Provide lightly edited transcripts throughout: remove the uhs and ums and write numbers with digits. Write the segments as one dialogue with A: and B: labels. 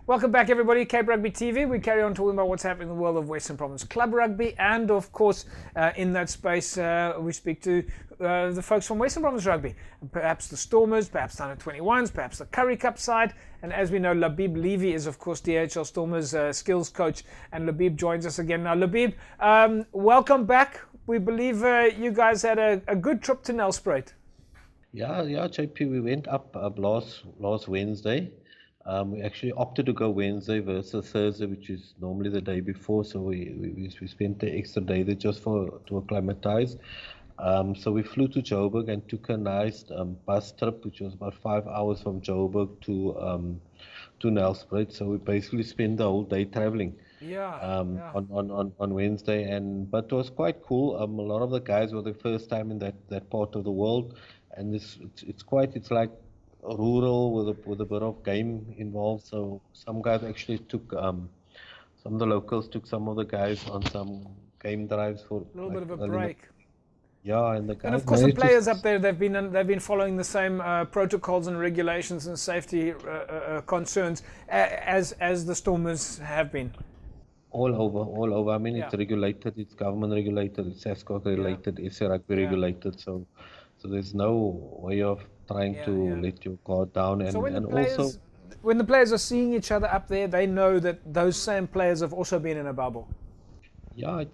A: Welcome back, everybody. Cape Rugby TV. We carry on talking about what's happening in the world of Western Province Club Rugby, and of course, in that space, we speak to the folks from Western Province Rugby, perhaps the Stormers, perhaps the Under-21s, perhaps the Currie Cup side, and as we know, Labeeb Levy is, of course, DHL Stormers skills coach, and Labeeb joins us again now. Labeeb, welcome back. We believe you guys had a good trip to Nelspruit.
B: Yeah, JP, we went up last Wednesday. We actually opted to go Wednesday versus Thursday, which is normally the day before. So we spent the extra day there just to acclimatize. So we flew to Joburg and took a nice bus trip, which was about 5 hours from Joburg to Nelspruit. So we basically spent the whole day traveling. On Wednesday, but it was quite cool. A lot of the guys were the first time in that part of the world, and it's like rural with a bit of game involved. So some guys actually took some of the locals took some of the guys on some game drives for
A: a little bit of a break.
B: And the guys,
A: and of course the players up there, they've been following the same protocols and regulations and safety concerns as the Stormers have been.
B: All over. I mean, it's regulated, it's government regulated, it's SASCOC related, it's Rugby regulated. So there's no way of trying to let your guard down. And,
A: so when the players are seeing each other up there, they know that those same players have also been in a bubble.
B: Yeah,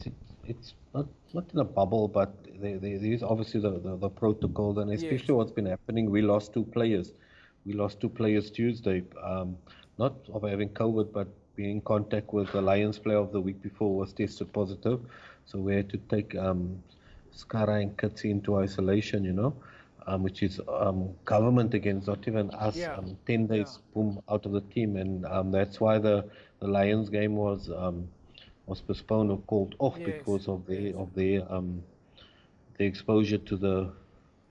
B: it's not in a bubble, but there is obviously the protocols, and especially what's been happening. We lost two players. We lost two players Tuesday, not of having COVID, but being in contact with the Lions player of the week before was tested positive. So we had to take Skara and Kitsi into isolation, which is government against, not even us. 10 days, boom, out of the team. And that's why the Lions game was postponed or called off because of their exposure to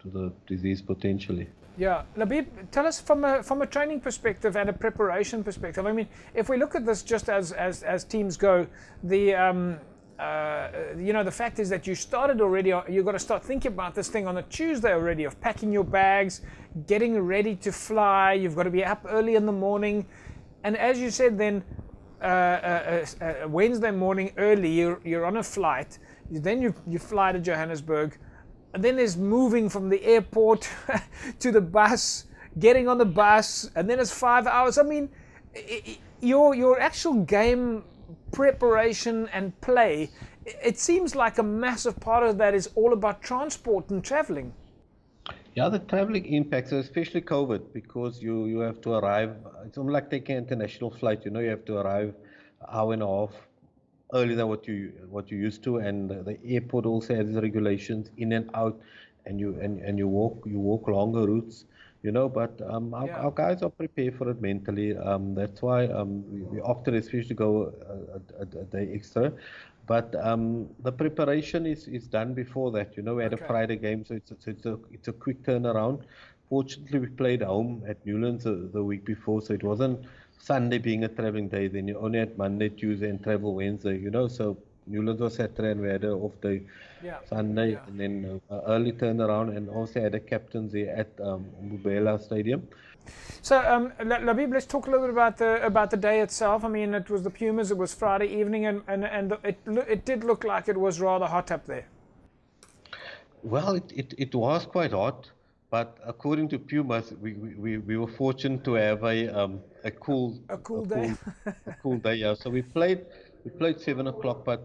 B: the disease potentially.
A: Yeah, Labeeb, tell us from a training perspective and a preparation perspective. I mean, if we look at this just as teams go, the fact is that you started already. You've got to start thinking about this thing on a Tuesday already, of packing your bags, getting ready to fly. You've got to be up early in the morning, and as you said, then Wednesday morning early, you're on a flight. Then you fly to Johannesburg. And then there's moving from the airport to the bus, getting on the bus, and then it's 5 hours. I mean, your actual game preparation and play, it seems like a massive part of that is all about transport and traveling.
B: Yeah, the traveling impacts, especially COVID, because you have to arrive. It's almost like taking an international flight. You have to arrive an hour and a half earlier than what you used to, and the airport also has regulations in and out, and you walk longer routes, But our guys are prepared for it mentally. That's why we opted especially to go a day extra. But the preparation is done before that. We had a Friday game, so it's a quick turnaround. Fortunately, we played home at Newlands the week before, so it wasn't Sunday being a traveling day. Then you only had Monday, Tuesday, and travel Wednesday. So Newlands was Saturday, and we had an off day Sunday, and then early turnaround, and also had a captain's day at Mbubela Stadium.
A: So, Labeeb, let's talk a little bit about the day itself. I mean, it was the Pumas. It was Friday evening, and it did look like it was rather hot up there.
B: Well, it was quite hot, but according to Pumas, we were fortunate to have a cool
A: day.
B: A cool day. Yeah. So we played 7 o'clock, but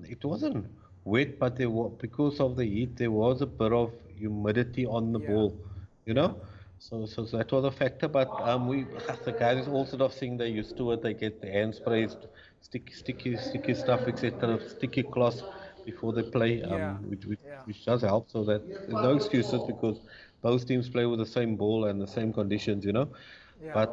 B: it wasn't wet. But because of the heat, there was a bit of humidity on the ball, So that was a factor, but the guys all sort of thing they're used to it. They get the hand sprays, sticky stuff, etc., sticky cloths before they play, which does help. So that there's no excuses because both teams play with the same ball and the same conditions, But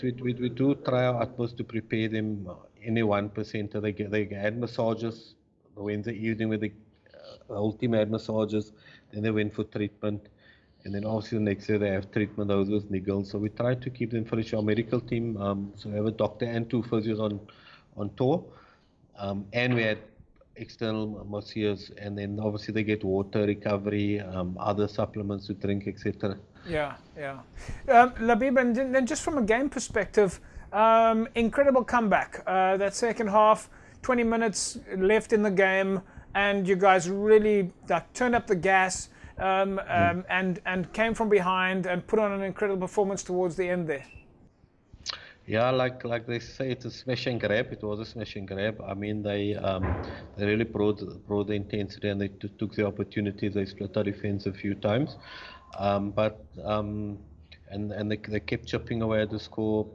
B: we do try our utmost to prepare them. Any 1%, they had massages the Wednesday evening where the whole team had massages. Then they went for treatment. And then obviously the next day they have treatment, those with niggles. So we try to keep them fresh. Our medical team, so we have a doctor and 2 physios on tour. And we had external masseurs, and then obviously they get water, recovery, other supplements to drink, etc.
A: Labeeb, and then just from a game perspective, Incredible comeback. That second half, 20 minutes left in the game, and you guys really turned up the gas and came from behind and put on an incredible performance towards the end there.
B: Yeah, like they say, it's a smash and grab. It was a smash and grab. I mean, they really brought the intensity, and they took the opportunities. They split our defense a few times, and they kept chipping away at the score.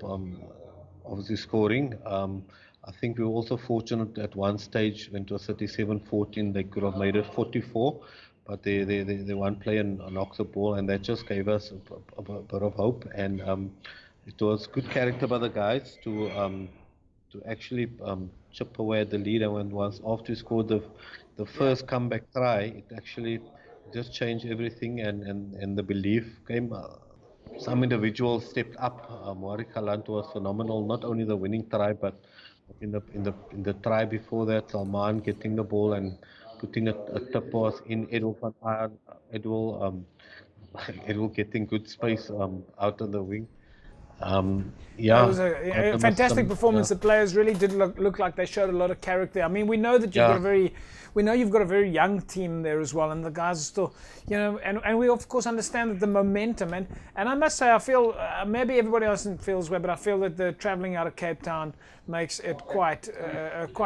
B: Obviously scoring. I think we were also fortunate at one stage when it was 37-14. They could have made it 44, but the one player knocked the ball, and that just gave us a bit of hope. And it was good character by the guys to actually chip away at the lead. And once after we scored the first comeback try, it actually just changed everything, and the belief came. Some individuals stepped up. Warwick Galant was phenomenal. Not only the winning try, but in the try before that, Salman getting the ball and putting a tip pass in. Edwil getting good space out of the wing.
A: It was a fantastic performance. The players really did look like they showed a lot of character. I mean, we know that you've got a very young team there as well, and the guys are still, and we of course understand that the momentum, and I must say, I feel maybe everybody else feels well, but I feel that the travelling out of Cape Town makes it quite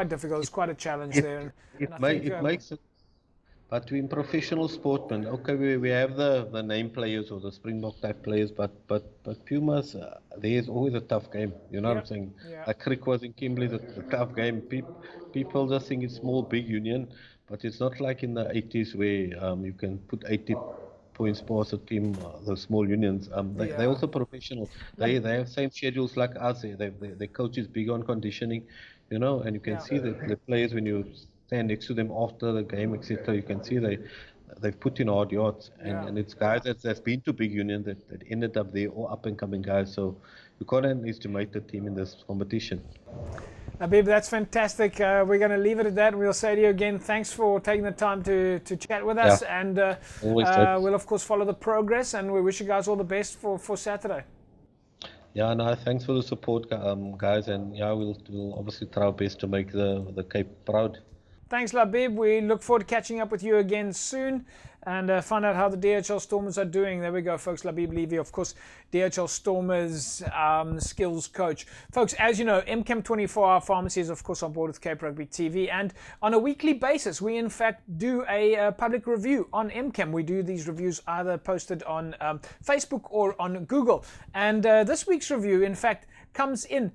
A: difficult. It's quite a challenge there.
B: It makes it. But in professional sportmen, okay, we have the name players or the Springbok type players, but Pumas, there's always a tough game. You know what I'm saying?
A: Yeah.
B: Like Crick was in Kimberley, the tough game. People just think it's small, big union, but it's not like in the 80s where you can put 80 points past a team, the small unions. They're also professional. They have same schedules like us. The coach is big on conditioning, and you can see the players when you stand next to them after the game, etc. You can see they've put in hard yards, and it's guys that's been to big unions that ended up there, all up and coming guys. So you can't underestimate the team in this competition.
A: Labeeb, that's fantastic. We're going to leave it at that. We'll say to you again, thanks for taking the time to chat with us, and we'll of course follow the progress, and we wish you guys all the best for Saturday.
B: Yeah, no, thanks for the support, guys, and we'll obviously try our best to make the Cape proud.
A: Thanks, Labeeb. We look forward to catching up with you again soon and find out how the DHL Stormers are doing. There we go, folks. Labeeb Levy, of course, DHL Stormers skills coach. Folks, as you know, MChem 24-hour pharmacy is, of course, on board with Cape Rugby TV. And on a weekly basis, we, in fact, do a public review on MChem. We do these reviews either posted on Facebook or on Google. And this week's review, in fact, comes in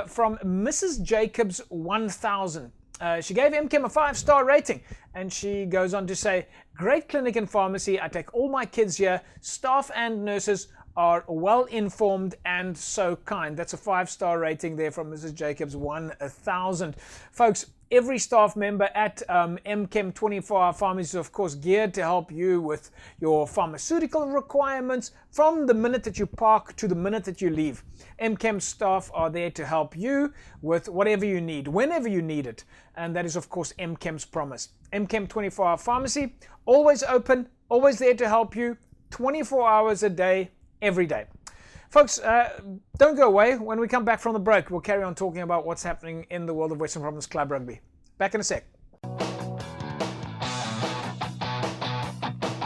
A: from Mrs. Jacobs 1000. She gave MChem a 5-star rating, and she goes on to say, great clinic and pharmacy. I take all my kids here. Staff and nurses are well informed and so kind. That's a 5-star rating there from Mrs. Jacobs 1000. Folks, every staff member at MChem 24-hour pharmacy is of course geared to help you with your pharmaceutical requirements from the minute that you park to the minute that you leave. MChem staff are there to help you with whatever you need, whenever you need it. And that is of course MChem's promise. MChem 24-hour pharmacy, always open, always there to help you, 24 hours a day, every day. Folks, don't go away. When we come back from the break, we'll carry on talking about what's happening in the world of Western Province Club Rugby. Back in a sec.